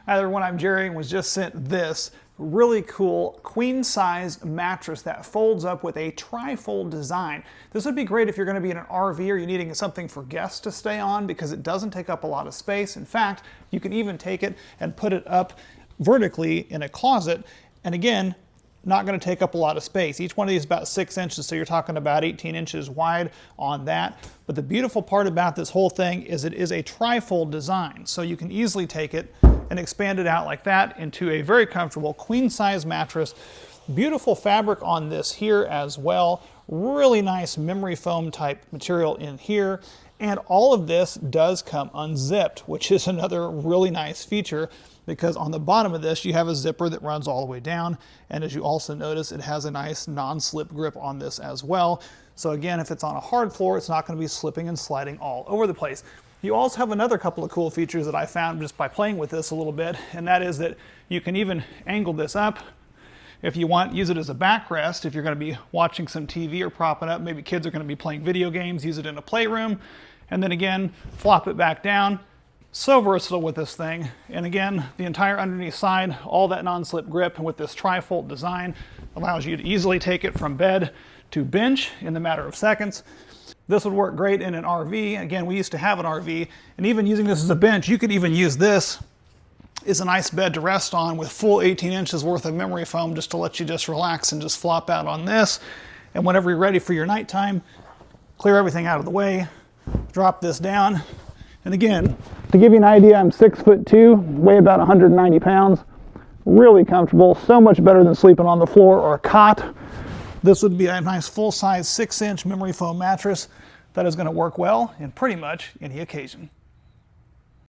Hi everyone, I'm Jerry and was just sent this really cool queen-size mattress that folds up with a tri-fold design. This would be great if you're going to be in an RV or you're needing something for guests to stay on because it doesn't take up a lot of space. In fact, you can even take it and put it up vertically in a closet, and again, not going to take up a lot of space. Each one of these is about 6 inches, so you're talking about 18 inches wide on that. But the beautiful part about this whole thing is it is a tri-fold design, so you can easily take it and expand it out like that into a very comfortable queen-size mattress. Beautiful fabric on this here as well. Really nice memory foam type material in here. And all of this does come unzipped, which is another really nice feature because on the bottom of this you have a zipper that runs all the way down, and as you also notice it has a nice non-slip grip on this as well. So again, if it's on a hard floor, it's not going to be slipping and sliding all over the place. You also have another couple of cool features that I found just by playing with this a little bit, and that is that you can even angle this up if you want, use it as a backrest if you're going to be watching some TV or propping up. Maybe kids are going to be playing video games, use it in a playroom, and then again flop it back down. So versatile with this thing. And again, the entire underneath side, all that non-slip grip, and with this tri-fold design allows you to easily take it from bed to bench in the matter of seconds. This would work great in an RV. Again, we used to have an RV, and even using this as a bench, you could even use this as a nice bed to rest on with full 18 inches worth of memory foam just to let you just relax and just flop out on this. And whenever you're ready for your nighttime, clear everything out of the way, drop this down. And again, to give you an idea, I'm 6'2", weigh about 190 pounds. Really comfortable, so much better than sleeping on the floor or a cot. This would be a nice full-size 6-inch memory foam mattress that is going to work well in pretty much any occasion.